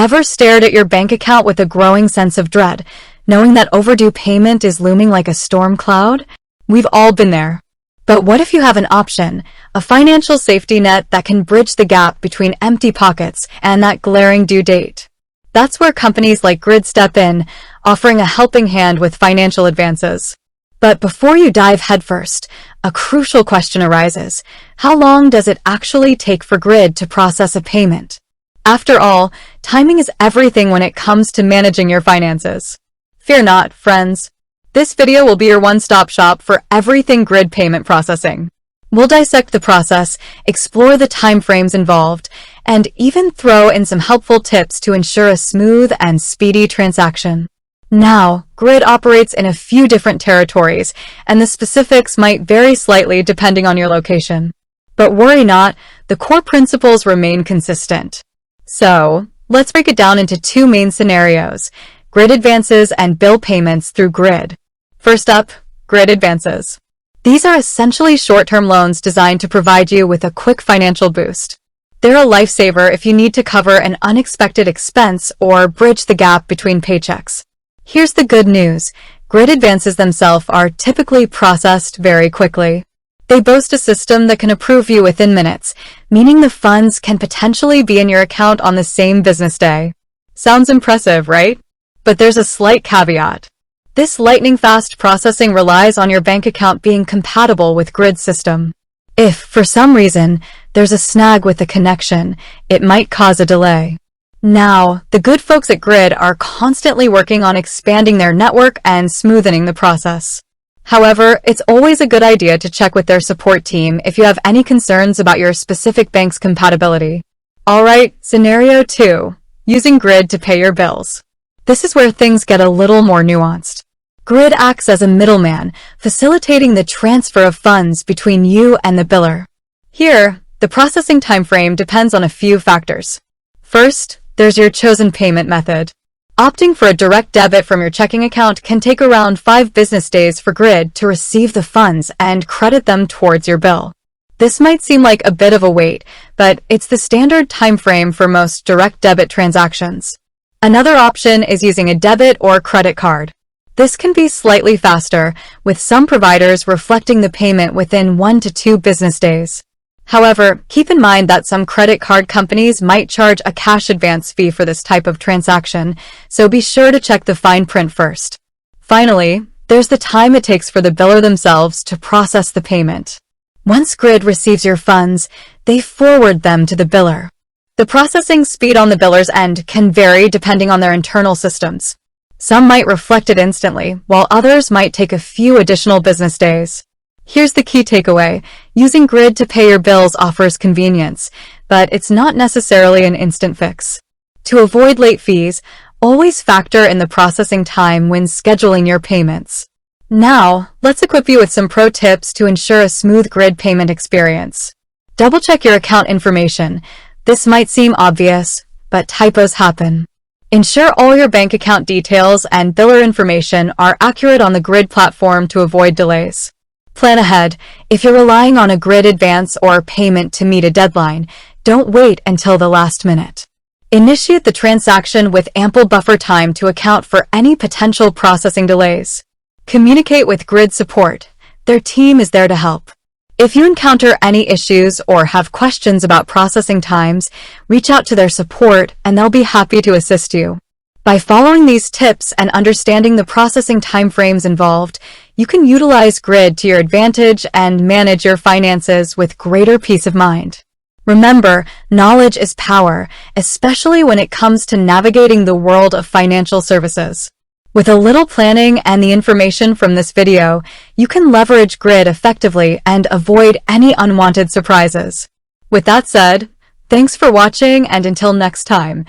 Ever stared at your bank account with a growing sense of dread, knowing that overdue payment is looming like a storm cloud? We've all been there. But what if you have an option, a financial safety net that can bridge the gap between empty pockets and that glaring due date? That's where companies like Grid step in, offering a helping hand with financial advances. But before you dive headfirst, a crucial question arises. How long does it actually take for Grid to process a payment? After all, timing is everything when it comes to managing your finances. Fear not, friends. This video will be your one-stop shop for everything Grid payment processing. We'll dissect the process, explore the timeframes involved, and even throw in some helpful tips to ensure a smooth and speedy transaction. Now, Grid operates in a few different territories, and the specifics might vary slightly depending on your location. But worry not, the core principles remain consistent. So, let's break it down into two main scenarios: Grid advances and bill payments through Grid. First up, Grid advances. These are essentially short-term loans designed to provide you with a quick financial boost. They're a lifesaver if you need to cover an unexpected expense or bridge the gap between paychecks. Here's the good news. Grid advances themselves are typically processed very quickly. They boast a system that can approve you within minutes, meaning the funds can potentially be in your account on the same business day. Sounds impressive, right? But there's a slight caveat. This lightning-fast processing relies on your bank account being compatible with Grid's system. If, for some reason, there's a snag with the connection, it might cause a delay. Now, the good folks at Grid are constantly working on expanding their network and smoothing the process. However, it's always a good idea to check with their support team if you have any concerns about your specific bank's compatibility. Alright, scenario 2. Using Grid to pay your bills. This is where things get a little more nuanced. Grid acts as a middleman, facilitating the transfer of funds between you and the biller. Here, the processing timeframe depends on a few factors. First, there's your chosen payment method. Opting for a direct debit from your checking account can take around 5 business days for Grid to receive the funds and credit them towards your bill. This might seem like a bit of a wait, but it's the standard timeframe for most direct debit transactions. Another option is using a debit or credit card. This can be slightly faster, with some providers reflecting the payment within 1 to 2 business days. However, keep in mind that some credit card companies might charge a cash advance fee for this type of transaction, so be sure to check the fine print first. Finally, there's the time it takes for the biller themselves to process the payment. Once Grid receives your funds, they forward them to the biller. The processing speed on the biller's end can vary depending on their internal systems. Some might reflect it instantly, while others might take a few additional business days. Here's the key takeaway. Using Grid to pay your bills offers convenience, but it's not necessarily an instant fix. To avoid late fees, always factor in the processing time when scheduling your payments. Now, let's equip you with some pro tips to ensure a smooth Grid payment experience. Double-check your account information. This might seem obvious, but typos happen. Ensure all your bank account details and biller information are accurate on the Grid platform to avoid delays. Plan ahead. If you're relying on a Grid advance or payment to meet a deadline, don't wait until the last minute. Initiate the transaction with ample buffer time to account for any potential processing delays. Communicate with Grid support. Their team is there to help. If you encounter any issues or have questions about processing times, reach out to their support and they'll be happy to assist you. By following these tips and understanding the processing timeframes involved, you can utilize Grid to your advantage and manage your finances with greater peace of mind. Remember, knowledge is power, especially when it comes to navigating the world of financial services. With a little planning and the information from this video, you can leverage Grid effectively and avoid any unwanted surprises. With that said, thanks for watching, and until next time.